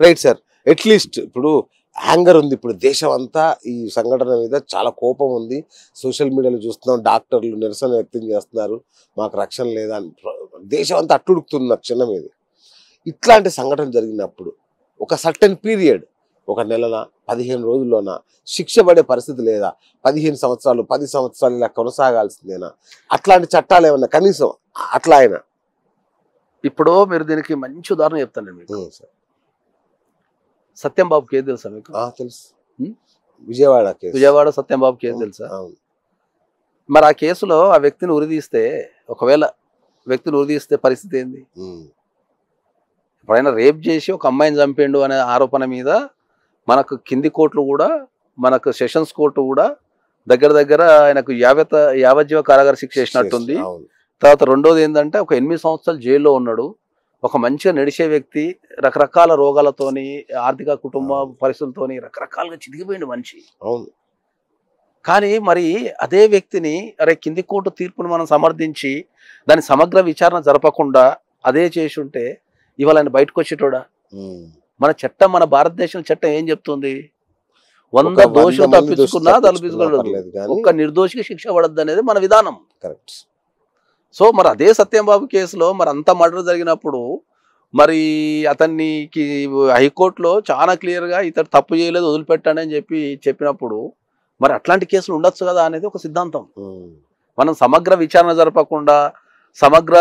Right sir. At least ఇప్పుడు anger ఉంది, ఇప్పుడు దేశం అంతా ఈ సంఘటన మీద చాలా కోపం ఉంది. సోషల్ మీడియాలో చూస్తున్నాం, డాక్టర్లు నిరసన వ్యక్తం చేస్తున్నారు, మాకు రక్షణ లేదా అని. దేశం అంతా అట్టుడుకుతుంది క్షణం మీద. ఇట్లాంటి సంఘటన జరిగినప్పుడు ఒక సర్టెన్ పీరియడ్, ఒక నెలన 15 రోజుల్లోన శిక్ష పడే పరిస్థితి లేదా? 15 సంవత్సరాలు 10 సంవత్సరాలు ఇలా కొనసాగాల్సిందేనా? అట్లాంటి చట్టాలు ఏమన్నా కనీసం అట్లా అయినా? ఇప్పుడు మీరు దీనికి మంచి ఉదాహరణ చెప్తాను మీకు. సత్యం బాబు కేసు తెలుసా మీకు? తెలుసు, విజయవాడ సత్యం బాబు కేసు తెలుసా? మరి ఆ కేసులో ఆ వ్యక్తిని ఉరిదీస్తే, ఒకవేళ వ్యక్తిని ఉరిదీస్తే పరిస్థితి ఏంది? ఎప్పుడైనా రేప్ చేసి ఒక అమ్మాయిని చంపిండు అనే ఆరోపణ మీద మనకు కింది కోర్టులు కూడా, మనకు సెషన్స్ కోర్టు కూడా దగ్గర ఆయనకు యావజ్జీవ కారాగార శిక్ష చేసినట్టుంది. తర్వాత రెండోది ఏంటంటే ఒక 8 సంవత్సరాలు జైల్లో ఉన్నాడు. ఒక మంచిగా నడిచే వ్యక్తి, రకరకాల రోగాలతోని, ఆర్థిక కుటుంబ పరిస్థితులతోని రకరకాలుగా చితికిపోయిండు మనిషి. కానీ మరి అదే వ్యక్తిని అరే కింది కోర్టు తీర్పును మనం సమర్థించి దాని సమగ్ర విచారణ జరపకుండా అదే చేసి ఉంటే ఇవాళ ఆయన బయటకు వచ్చేటోడా? మన చట్టం, మన భారతదేశం చట్టం ఏం చెప్తుంది? 100 దోషులు తప్పించుకున్నా తప్పించుకోలేదు, ఒక్క నిర్దోషికి శిక్ష పడద్దు అనేది మన విధానం. సో మరి అదే సత్యం బాబు కేసులో మరి అంత మర్డర్ జరిగినప్పుడు మరి అతనికి హైకోర్టులో చాలా క్లియర్గా ఇతడు తప్పు చేయలేదు, వదిలిపెట్టాడు అని చెప్పినప్పుడు మరి అట్లాంటి కేసులు ఉండొచ్చు కదా అనేది ఒక సిద్ధాంతం. మనం సమగ్ర విచారణ జరపకుండా, సమగ్ర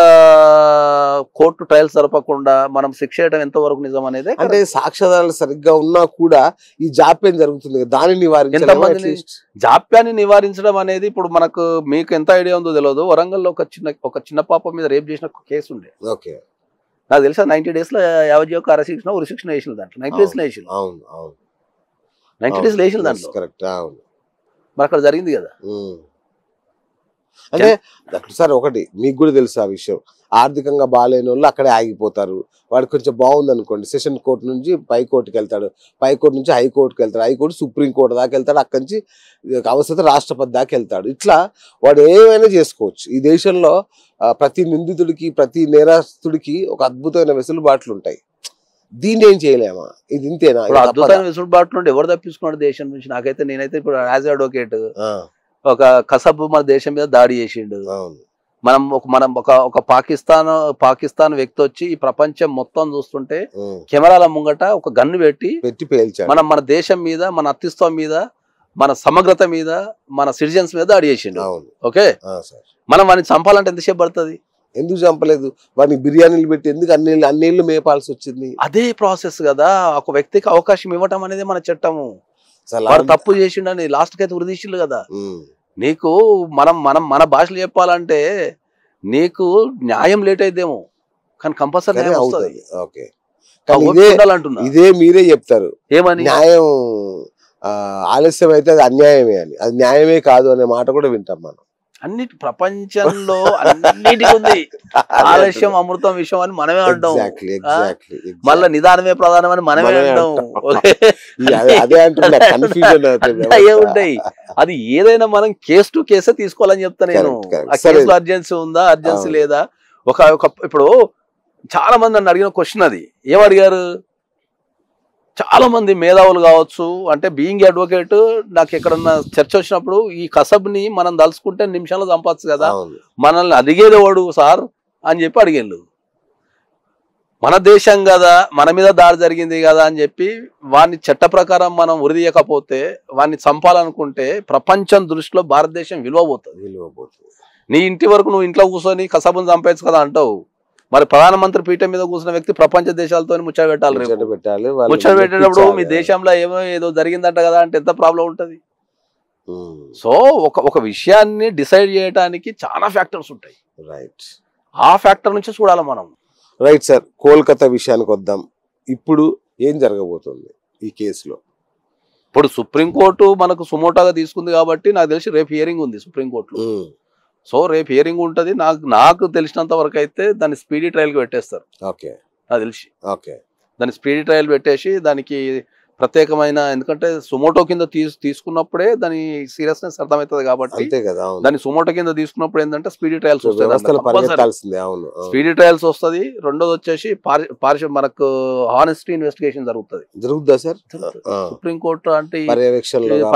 కోర్టు ట్రయల్స్ జరపకుండా మనం శిక్ష చేయడం ఎంతవరకు నిజం అనేది. అంటే సాక్ష్యాధారాలు సరిగ్గా ఉన్నా కూడా ఈ జాప్యం జరుగుతుంది, దాన్ని నివారించాలి. జాప్యాన్ని నివారించడం అనేది ఇప్పుడు మనకు, మీకు ఎంత ఐడియా ఉందో తెలియదు, వరంగల్లో ఒక చిన్న పాప మీద రేప్ చేసిన కేసు ఉండే. నాకు తెలుసా 90 days లో యావజ్జీవ కారాగార శిక్ష, ఉరి శిక్షణ వేసిన దాంట్లో 90 days వేసిన. 90 days వేసిన దాంట్లో. మరి అక్కడ జరిగింది కదా. అంటే సార్ ఒకటి మీకు కూడా తెలుసు ఆ విషయం, ఆర్థికంగా బాగాలేని వాళ్ళు అక్కడే ఆగిపోతారు. వాడు కొంచెం బాగుంది అనుకోండి, సెషన్ కోర్టు నుంచి పై కోర్టుకి వెళ్తాడు, పై కోర్టు నుంచి హైకోర్టుకి వెళ్తాడు, హైకోర్టు సుప్రీంకోర్టు దాకా వెళ్తాడు, అక్కడి నుంచి అవసరం రాష్ట్రపతి దాకా వెళ్తాడు. ఇట్లా వాడు ఏమైనా చేసుకోవచ్చు. ఈ దేశంలో ప్రతి నిందితుడికి, ప్రతి నేరస్తుడికి ఒక అద్భుతమైన వెసులుబాట్లు ఉంటాయి. దీన్ని ఏం చేయలేమా? ఇది ఇంతేనా? అద్భుతమైన వెసులుబాట్లు ఉంటే ఎవరు తప్పించుకున్నాడు దేశం నుంచి? నేనైతే ఇప్పుడు యాజ్ అడ్వకేట్ ఒక కసబ్ మన దేశం మీద దాడి చేసిండు. మనం ఒక పాకిస్తాన్ వ్యక్తి వచ్చి ఈ ప్రపంచం మొత్తం చూస్తుంటే కెమెరాల ముంగట ఒక గన్ను పెట్టి పేల్చాడు. మన దేశం మీద, మన అస్తిత్వం మీద, మన సమగ్రత మీద, మన సిటిజన్స్ మీద దాడి చేసిండు. ఓకే, మనం వాడిని చంపాలంటే ఎంతసేపు పడుతుంది? ఎందుకు చంపలేదు? వాడిని బిర్యానీలు పెట్టి ఎందుకు అన్నేళ్ళు మేపాల్సి వచ్చింది? అదే ప్రాసెస్ కదా. ఒక వ్యక్తికి అవకాశం ఇవ్వటం అనేది మన చట్టము. వాడు తప్పు చేసిండని లాస్ట్ కి అయితే ఉరిదీసిండు కదా. నీకు మన భాషలో చెప్పాలంటే నీకు న్యాయం లేట్ అయితేమో కానీ కంపల్సరీ ఇదే మీరే చెప్తారు ఏమని, న్యాయం ఆలస్యం అయితే అది అన్యాయమే అని. అది న్యాయమే కాదు అనే మాట కూడా వింటాం మనం. అన్నిటి ప్రపంచంలో అన్నిటికీ ఉంది ఆలస్యం అమృతం విషయం అని మనమే అంటాం. మళ్ళీ నిదానమే ప్రధానం అని మనమే అంటాం. అయ్యే ఉంటాయి. అది ఏదైనా మనం కేసు టు కేసే తీసుకోవాలని చెప్తా నేను. ఆ కేసులో అర్జెన్సీ ఉందా, అర్జెన్సీ లేదా? ఇప్పుడు చాలా మంది నన్ను అడిగిన క్వశ్చన్ అది. ఏమడిగారు? చాలా మంది మేధావులు కావచ్చు, అంటే బీయింగ్ అడ్వకేట్ నాకు ఎక్కడన్నా చర్చ వచ్చినప్పుడు ఈ కసబ్ని మనం దలుచుకుంటే నిమిషాల్లో చంపచ్చు కదా, మనల్ని అడిగేది వాడు సార్ అని చెప్పి అడిగేళ్ళు. మన దేశం కదా, మన మీద దాడి జరిగింది కదా అని చెప్పి వాడిని చట్ట ప్రకారం మనం ఉరిదీయకపోతే, వాడిని చంపాలనుకుంటే ప్రపంచం దృష్టిలో భారతదేశం విలువ పోతుంది. నీ ఇంటి వరకు నువ్వు ఇంట్లో కూర్చొని కసబ్ని చంపేచ్చు కదా అంటావు. మరి ప్రధానమంత్రి పీఠం మీద కూర్చున్న వ్యక్తి ప్రపంచ దేశాలతో ముచ్చట పెట్టాలి. ముచ్చట పెట్టేటప్పుడు మీ దేశంలో ఏదో జరిగిందంట కదా అంటే ఎంత ప్రాబ్లం ఉంటది. సో ఒక విషయాన్ని డిసైడ్ చేయడానికి చాలా ఫ్యాక్టర్స్ ఉంటాయి. రైట్, ఆ ఫ్యాక్టర్ నుంచి చూడాలి మనం. రైట్ సార్, కోల్కతా విషయానికి వద్దాం. ఇప్పుడు ఏం జరగబోతుంది ఈ కేసులో? ఇప్పుడు సుప్రీంకోర్టు మనకు సుమోటాగా తీసుకుంది కాబట్టి నాకు తెలిసి రేపు హియరింగ్ ఉంది సుప్రీంకోర్టులో. సో రేపు హియరింగ్ ఉంటుంది. నాకు తెలిసినంత వరకు అయితే దాన్ని స్పీడీ ట్రయల్కి పెట్టేస్తారు. ఓకే, నాకు తెలిసి ఓకే, దాన్ని స్పీడీ ట్రయల్ పెట్టేసి దానికి ప్రత్యేకమైన, ఎందుకంటే సుమోటో కింద తీసుకున్నప్పుడే దాని సీరియస్నెస్ అర్థమవుతుంది కాబట్టి అంతే కదా. దాన్ని సుమోటో కింద తీసుకున్నప్పుడు ఏంటంటే స్పీడీ ట్రయల్స్ వ్యవస్థలు వస్తాయి, పరిగెత్తాల్సిందే. అవును, స్పీడీ ట్రయల్స్ వస్తుంది. రెండోది వచ్చేసి మనకు హానెస్టీ ఇన్వెస్టిగేషన్ జరుగుతుంది. జరుగుతుందా సార్? సుప్రీంకోర్టు అంటే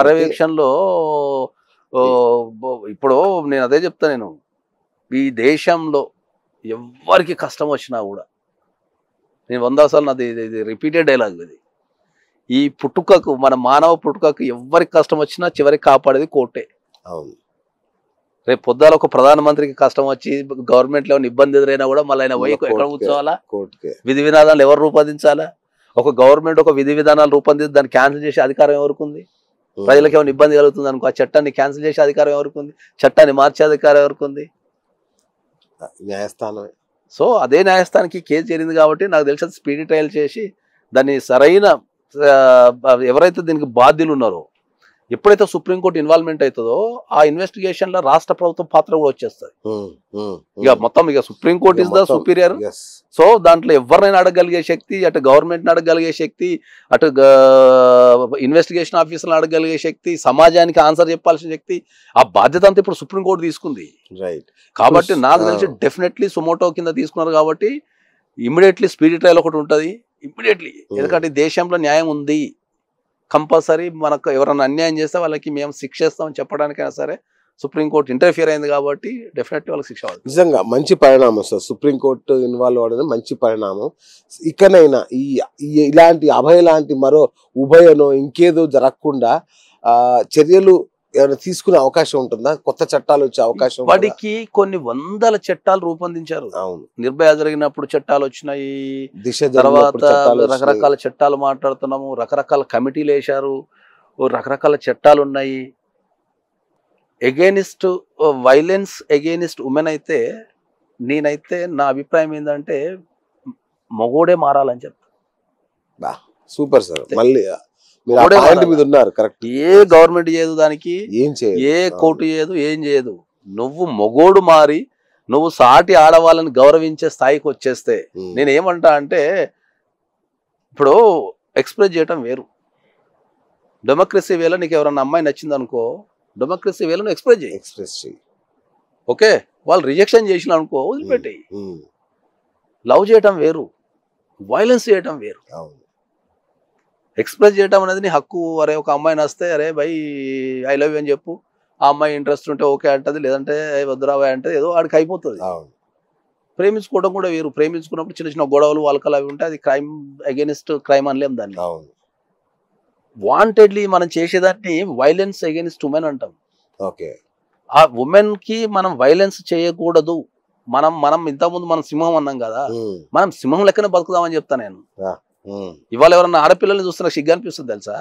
పర్యవేక్షణలో ఇప్పుడు నేను అదే చెప్తా, నేను ఈ దేశంలో ఎవరికి కష్టం వచ్చినా కూడా, నేను 100 సార్లు నాది రిపీటెడ్ డైలాగ్ ఇది, ఈ పుట్టుకకు, మన మానవ పుట్టుకకు ఎవరికి కష్టం వచ్చినా చివరికి కాపాడేది కోర్టే. అవును. రేపు పొద్దున ఒక ప్రధానమంత్రికి కష్టం వచ్చి గవర్నమెంట్ లో ఇబ్బంది ఎదురైనా కూడా మళ్ళీ ఆయన పోయి ఎక్కడ కూర్చోవాలా? విధి విధానాలు ఎవరు రూపొందించాలా? ఒక గవర్నమెంట్ ఒక విధి విధానాలు రూపొందించి దాన్ని క్యాన్సిల్ చేసే అధికారం ఎవరికి ఉంది? ప్రజలకు ఏమైనా ఇబ్బంది కలుగుతుంది అనుకో, ఆ చట్టాన్ని క్యాన్సిల్ చేసే అధికారం ఎవరికి ఉంది? చట్టాన్ని మార్చే అధికారం ఎవరికి ఉంది? న్యాయస్థానమే. సో అదే న్యాయస్థానానికి కేసు చేరింది కాబట్టి నాకు తెలిసి స్పీడీ ట్రయల్ చేసి దాన్ని సరైన ఎవరైతే దీనికి బాధ్యులు ఉన్నారో, ఎప్పుడైతే సుప్రీంకోర్టు ఇన్వాల్వ్మెంట్ అవుతుందో ఆ ఇన్వెస్టిగేషన్ లో రాష్ట్ర ప్రభుత్వం పాత్ర కూడా వచ్చేస్తుంది. ఇక మొత్తం ఇక supreme court is the superior. So దాంట్లో ఎవరినైనా అడగలిగే శక్తి, అటు గవర్నమెంట్ అడగలిగే శక్తి, అటు ఇన్వెస్టిగేషన్ ఆఫీసర్లు అడగలిగే శక్తి, సమాజానికి ఆన్సర్ చెప్పాల్సిన శక్తి, ఆ బాధ్యత అంతా ఇప్పుడు సుప్రీంకోర్టు తీసుకుంది. కాబట్టి నాకు తెలిసి డెఫినెట్లీ సుమోటో కింద తీసుకున్నారు కాబట్టి ఇమ్మీడియట్లీ స్పీడీ ట్రయల్ ఒకటి ఉంటుంది ఇమ్మీడియట్లీ. ఎందుకంటే దేశంలో న్యాయం ఉంది, కంపల్సరీ మనకు ఎవరైనా అన్యాయం చేస్తే వాళ్ళకి మేము శిక్షిస్తామని చెప్పడానికైనా సరే సుప్రీంకోర్టు ఇంటర్ఫియర్ అయింది కాబట్టి డెఫినెట్లీ వాళ్ళకి శిక్ష అవుతుంది. నిజంగా మంచి పరిణామం సార్, సుప్రీంకోర్టు ఇన్వాల్వ్ అవ్వడం మంచి పరిణామం. ఇకనైనా ఇలాంటి అభయ లాంటి మరో ఉభయనో ఇంకేదో జరగకుండా చర్యలు ఏమైనా తీసుకునే అవకాశం ఉంటుందా? కొత్త చట్టాలు వచ్చే అవకాశం? వాడికి కొన్ని వందల చట్టాలు రూపొందించారు. అవును, నిర్భయ జరిగినప్పుడు చట్టాలు వచ్చినాయి, దిశ తర్వాత రకరకాల చట్టాలు మాట్లాడుతున్నాము, రకరకాల కమిటీలు వేశారు, రకరకాల చట్టాలు ఉన్నాయి. ఎగెయినిస్ట్ వైలెన్స్ ఎగెయినిస్ట్ ఉమెన్ అయితే నేనైతే నా అభిప్రాయం ఏంటంటే మగోడే మారాలని చెప్తా. Super sir. మళ్ళీ మీద ఉన్నారు, కరెక్ట్. ఏ గవర్నమెంట్ చేయదు, దానికి ఏ కోర్టు చేయదు, ఏం చేయదు. నువ్వు మొగోడు మారి నువ్వు సాటి ఆడవాళ్ళని గౌరవించే స్థాయికి వచ్చేస్తే, నేను ఏమంటా అంటే ఇప్పుడు ఎక్స్ప్రెస్ చేయటం వేరు. డెమోక్రసీ వేలో నీకు ఎవరన్నా అమ్మాయి నచ్చింది అనుకో, డెమోక్రసీ వేలో నువ్వు ఎక్స్ప్రెస్ చేయి. ఓకే, వాళ్ళు రిజెక్షన్ చేసిన అనుకో, వదిలిపెట్టాయి. లవ్ చేయటం వేరు, వైలెన్స్ చేయటం వేరు. ఎక్స్ప్రెస్ చేయటం అనేది నీ హక్కు. అరే ఒక అమ్మాయి నస్తే అరే బై ఐ లవ్ యూ అని చెప్పు, ఆ అమ్మాయి ఇంట్రెస్ట్ ఉంటే ఓకే అంటది, లేదంటే వద్దురాబాయ్ అంటే ఏదో ఆడికి అయిపోతుంది. ప్రేమించుకోవడం కూడా వేరు. ప్రేమించుకున్నప్పుడు చిన్న చిన్న గొడవలు వాళ్ళకలు అవి ఉంటే అది క్రైమ్, అగెనిస్ట్ క్రైమ్ అనలేం దాన్ని. వాంటెడ్లీ మనం చేసేదాన్ని వైలెన్స్ అగెనిస్ట్ ఉమెన్ అంటాం. ఆ ఉమెన్ కి మనం వైలెన్స్ చేయకూడదు. మనం ఇంతకుముందు మనం సింహం అన్నాం కదా, మనం సింహం లెక్కనే బతుకుదామని చెప్తా నేను. ఇవాళ ఎవరన్నా ఆడపిల్లల్ని చూస్తున్నా సిగ్గు అనిపిస్తుంది తెలుసా?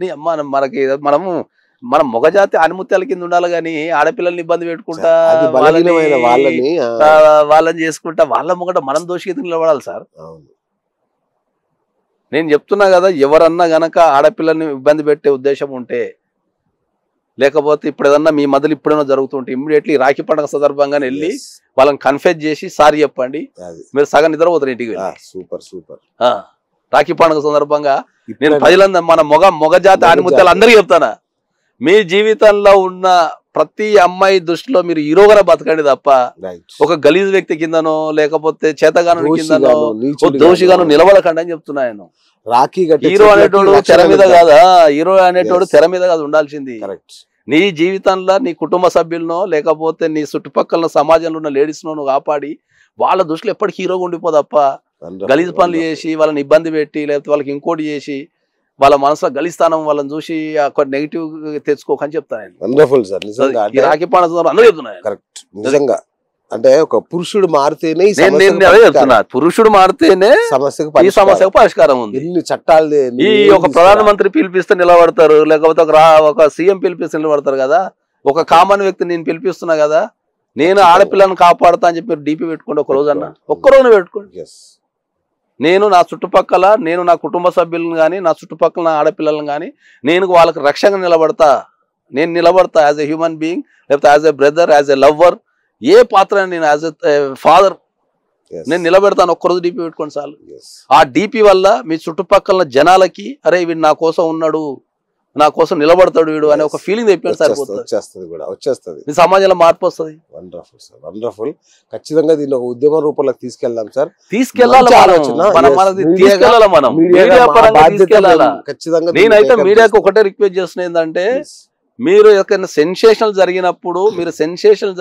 నీ అమ్మ మనం మొగజాతి ఆనిముత్యాల కింద ఉండాలి కానీ ఆడపిల్లల్ని ఇబ్బంది పెట్టుకుంటా వాళ్ళని చేసుకుంటా వాళ్ళ మొగట మనం దోషిగా నిలబడాలి సార్. నేను చెప్తున్నా కదా, ఎవరన్నా గనక ఆడపిల్లల్ని ఇబ్బంది పెట్టే ఉద్దేశం ఉంటే, లేకపోతే ఇప్పుడు ఏదన్నా మీ మధ్యలో ఇప్పుడైనా జరుగుతుంటే ఇమ్మీడియట్లీ రాఖీ పండుగ సందర్భంగా వెళ్ళి వాళ్ళని కన్ఫెస్ చేసి సారీ చెప్పండి. మీరు సగం నిద్రపోతారు ఇంటికి. సూపర్. రాఖీ పండుగ సందర్భంగా నేను ప్రజలందరూ మన మొగజాతి ఆనిముత్యాలు అందరికీ చెప్తానా, మీ జీవితంలో ఉన్న ప్రతి అమ్మాయి దృష్టిలో మీరు హీరోగానే బతకండి తప్ప ఒక గలీజ్ వ్యక్తి కిందనో లేకపోతే చేతగాను కిందనో దోషిగాను నిలబడకండి అని చెప్తున్నా నేను. హీరో అనేటోడు తెర మీద కాదా, హీరో అనేటోడు తెర మీద కాదు ఉండాల్సింది. నీ జీవితంలో నీ కుటుంబ సభ్యులనో లేకపోతే నీ చుట్టుపక్కల సమాజంలో ఉన్న లేడీస్నో నువ్వు కాపాడి వాళ్ళ దృష్టిలో ఎప్పటికీ హీరోగా ఉండిపోదప్ప గలీజ్ పనులు చేసి వాళ్ళని ఇబ్బంది పెట్టి లేకపోతే వాళ్ళకి ఇంకోటి చేసి వాళ్ళ మనసులో గలిస్తానం వాళ్ళని చూసి నెగిటివ్ తెచ్చుకోకని చెప్తాను. వండర్ఫుల్ సార్, నిజంగా రాఖీ పండుగ అందరూ చెప్తున్నాను. కరెక్ట్, నిజంగా. అంటే ఒక పురుషుడు మారితేనే పురుషుడు మారితేనే ఈ సమస్యకు పరిష్కారం ఉంది. ఎన్ని చట్టాలు ఈ ఒక ప్రధానమంత్రి పిలిపిస్తే నిలబడతారు, లేకపోతే ఒక సీఎం పిలిపిస్తే నిలబడతారు కదా. ఒక కామన్ వ్యక్తి నేను పిలిపిస్తున్నా కదా, నేను ఆడపిల్లను కాపాడుతా అని చెప్పి డీపీ పెట్టుకోండి ఒక రోజు అన్న, ఒక్కరోజు పెట్టుకోండి. నేను నా చుట్టుపక్కల నేను నా కుటుంబ సభ్యులను కానీ నా చుట్టుపక్కల నా ఆడపిల్లలను కానీ నేను వాళ్ళకి రక్షణగా నిలబడతా. నేను నిలబడతా యాజ్ ఎ హ్యూమన్ బీయింగ్, లేకపోతే as a brother, as a lover, ఏ పాత్ర నేను యాజ్ ఎ ఫాదర్ నేను నిలబెడతాను, ఒక్కరోజు డీపీ పెట్టుకోండి చాలు. yes. ఆ డీపీ వల్ల మీ చుట్టుపక్కల జనాలకి అరే వీడు నా కోసం ఉన్నాడు, నా కోసం నిలబడతాడు వీడు అనే ఒక ఫీలింగ్ తెప్పించి సరిపోతుంది. వచ్చేస్తుంది మీ సమాజంలో మార్పు వస్తుంది. Wonderful sir, wonderful. ఖచ్చితంగా దీన్ని ఒక ఉద్యమ రూపంలోకి తీసుకెళ్దాం సార్. తీసుకెళ్లాలి మనం, మీడియా పరంగా తీసుకెళ్లాలి. ఖచ్చితంగా నేనైతే మీడియాకి ఒకటే రిక్వెస్ట్ చేస్తున్నా, ఏంటంటే మీరు సెన్సేషనల్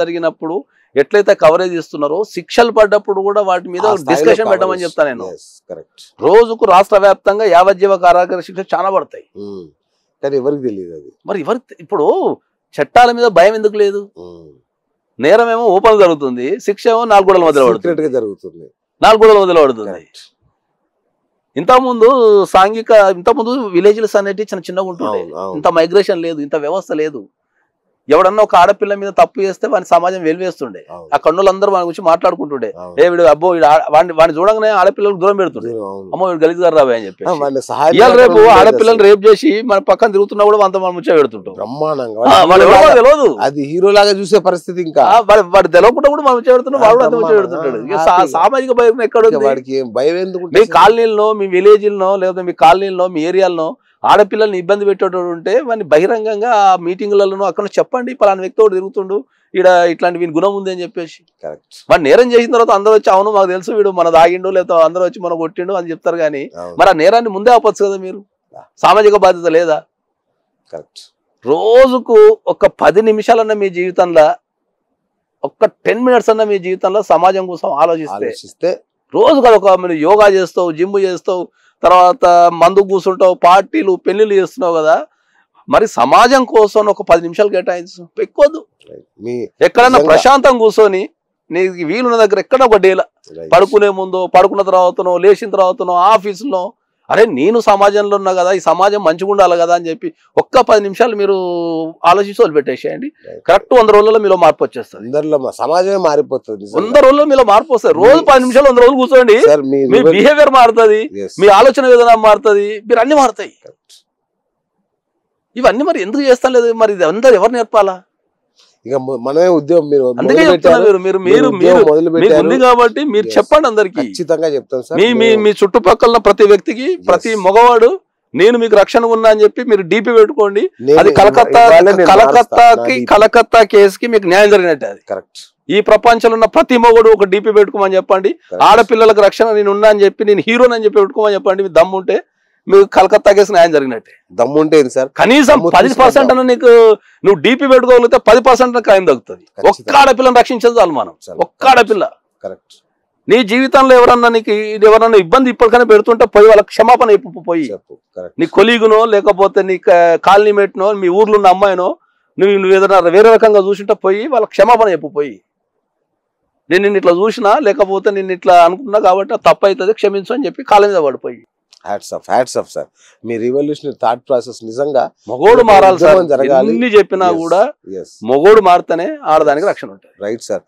జరిగినప్పుడు ఎట్లయితే కవరేజ్ ఇస్తున్నారో, శిక్షలు పడ్డప్పుడు కూడా వాటి మీద డిస్కషన్ పెట్టమని చెప్తాను నేను. రోజుకు రాష్ట్ర వ్యాప్తంగా యావజ్జీవ కారాగార శిక్ష చాలా పడతాయి, కానీ ఎవరికి తెలియదు అది. మరి ఇప్పుడు చట్టాల మీద భయం ఎందుకు లేదు? నేరం ఏమో ఓపెన్ జరుగుతుంది, శిక్ష ఏమో 4 గోడల మధ్యలో జరుగుతుంది. 4 గోడల మధ్యలో పడుతుంది. ఇంతకుముందు విలేజ్లెస్ అనేటివి చిన్నగా ఉంటుండే, ఇంత మైగ్రేషన్ లేదు, ఇంత వ్యవస్థ లేదు. ఎవడన్నా ఒక ఆడపిల్ల మీద తప్పు చేస్తే వాని సమాజం వెలివేస్తుండే, ఆ కన్నులందరూ వాని గురించి మాట్లాడుకుంటుండే, ఏ వీడు అబ్బో వాడిని చూడంగానే ఆడపిల్లలకు దూరం పెడుతుండే, అమ్మో వీడు గలీజ్ గారు రావే అని చెప్పి. రేపు ఆడపిల్లలు రేపు చేసి మన పక్కన తిరుగుతున్నా కూడా అంత మనం ముచ్చ పెడుతుంటాం. తెలియదు, అది హీరో లాగా చూసే పరిస్థితి. ఇంకా వాడు తెలియకుండా కూడా మనం ముచ్చ పెడుతున్నాం, వాడు అంత ముచ్చ పెడుతుంటాడు. సామాజిక భయం ఎక్కడ? వాడికి భయం ఎందుకు? మీ కాలనీల్లో, మీ విలేజ్లో, లేదా మీ కాలనీల్లో, మీ ఏరియాల్లో ఆడపిల్లల్ని ఇబ్బంది పెట్టేటోడు ఉంటే వాడిని బహిరంగంగా ఆ మీటింగ్లలో అక్కడ చెప్పండి, పలానా వ్యక్తి ఒకటి తిరుగుతుండు, ఇక్కడ ఇట్లాంటి వీని గుణం ఉంది అని చెప్పేసి. వాడు నేరం చేసిన తర్వాత అందరూ వచ్చి అవును మాకు తెలుసు వీడు మన దాగిండు, లేదా అందరూ వచ్చి మన కొట్టిండు అని చెప్తారు. కానీ మరి ఆ నేరాన్ని ముందే ఆపచ్చు కదా మీరు. సామాజిక బాధ్యత లేదా? రోజుకు ఒక 10 నిమిషాలన్న మీ జీవితంలో, ఒక్క 10 మినిట్స్ అన్న మీ జీవితంలో సమాజం కోసం ఆలోచిస్తే, రోజు కదా మీరు యోగా చేస్తావు, జిమ్ చేస్తావు, తర్వాత మందు కూర్చుంటావు, పార్టీలు పెళ్లిళ్ళు చేస్తున్నావు కదా, మరి సమాజం కోసం ఒక 10 నిమిషాలు కేటాయించు, ఎక్కువద్దు. ఎక్కడన్నా ప్రశాంతం కూర్చొని నీకు వీలున్న దగ్గర ఎక్కడ ఒక డేలా పడుకునే ముందు, పడుకున్న తర్వాతనో, లేచిన తర్వాతనో, ఆఫీసులో, అరే నేను సమాజంలో ఉన్నా కదా, ఈ సమాజం మంచిగా ఉండాలి కదా అని చెప్పి ఒక్క 10 నిమిషాలు మీరు ఆలోచించి వదిలిపెట్టేసేయండి. కరెక్ట్ 100 రోజుల్లో మీలో మార్పు వచ్చేస్తుంది. సమాజమే మారిపోతుంది. 100 రోజుల్లో మీలో మార్పు వస్తుంది. రోజు 10 నిమిషాలు 100 రోజులు కూర్చోండి, మీ బిహేవియర్ మారుతుంది, మీ ఆలోచన విధానం మారుతుంది, మీరు అన్ని మారుతాయి. ఇవన్నీ మరి ఎందుకు చేస్తాం లేదు? మరి ఇది అందరు ఎవరు నేర్పాలా? ఇక మనమే ఉద్యోగం. అందుకే ఉంది కాబట్టి మీరు చెప్పండి అందరికి. ఖచ్చితంగా చెప్తాం సార్. మీ చుట్టుపక్కల ప్రతి వ్యక్తికి, ప్రతి మగవాడు నేను మీకు రక్షణ ఉన్నా అని చెప్పి మీరు డీపీ పెట్టుకోండి. అది కలకత్తా కేసుకి మీకు న్యాయం జరిగినట్టే. అది కరెక్ట్. ఈ ప్రపంచంలో ఉన్న ప్రతి మగవాడు ఒక డీపీ పెట్టుకోమని చెప్పండి. ఆడపిల్లలకు రక్షణ నేను ఉన్నా అని చెప్పి, నేను హీరోని అని చెప్పి పెట్టుకోమని చెప్పండి. మీ దమ్ముంటే మీకు కలకత్తా కేసు న్యాయం జరిగినట్టే. దమ్ముంటే సార్ కనీసం 10% అన్న నీకు నువ్వు డీపీ పెట్టుకోగలిగితే 10% క్రైమ్ తగ్గుతుంది. ఒక్క ఆడపిల్లని రక్షించేది చాలు మనం. ఒక్క ఆడపిల్ల. కరెక్ట్. నీ జీవితంలో ఎవరన్నా ఇబ్బంది ఇప్పటికైనా పెడుతుంటే పోయి వాళ్ళకి క్షమాపణ పోయి, నీ కొలీగునో లేకపోతే నీ కాలనీ మేట్నో, మీ ఊర్లో ఉన్న అమ్మాయినో నువ్వు ఏదైనా వేరే రకంగా చూసింటే పోయి వాళ్ళకి క్షమాపణ పోయి, నేను నిన్ను ఇట్లా చూసినా, లేకపోతే నిన్ను ఇట్లా అనుకున్నా కాబట్టి తప్పు అవుతుంది క్షమించు అని చెప్పి కాళ్ళ మీద పడిపోయి. Hats off sir. మీ రివల్యూషనరీ థాట్ ప్రాసెస్ నిజంగా మగోడు మారాలి సార్. ఎన్ని చెప్పినా కూడా మగోడు మారితేనే ఆడదానికి రక్షణ ఉంటుంది. Right sir.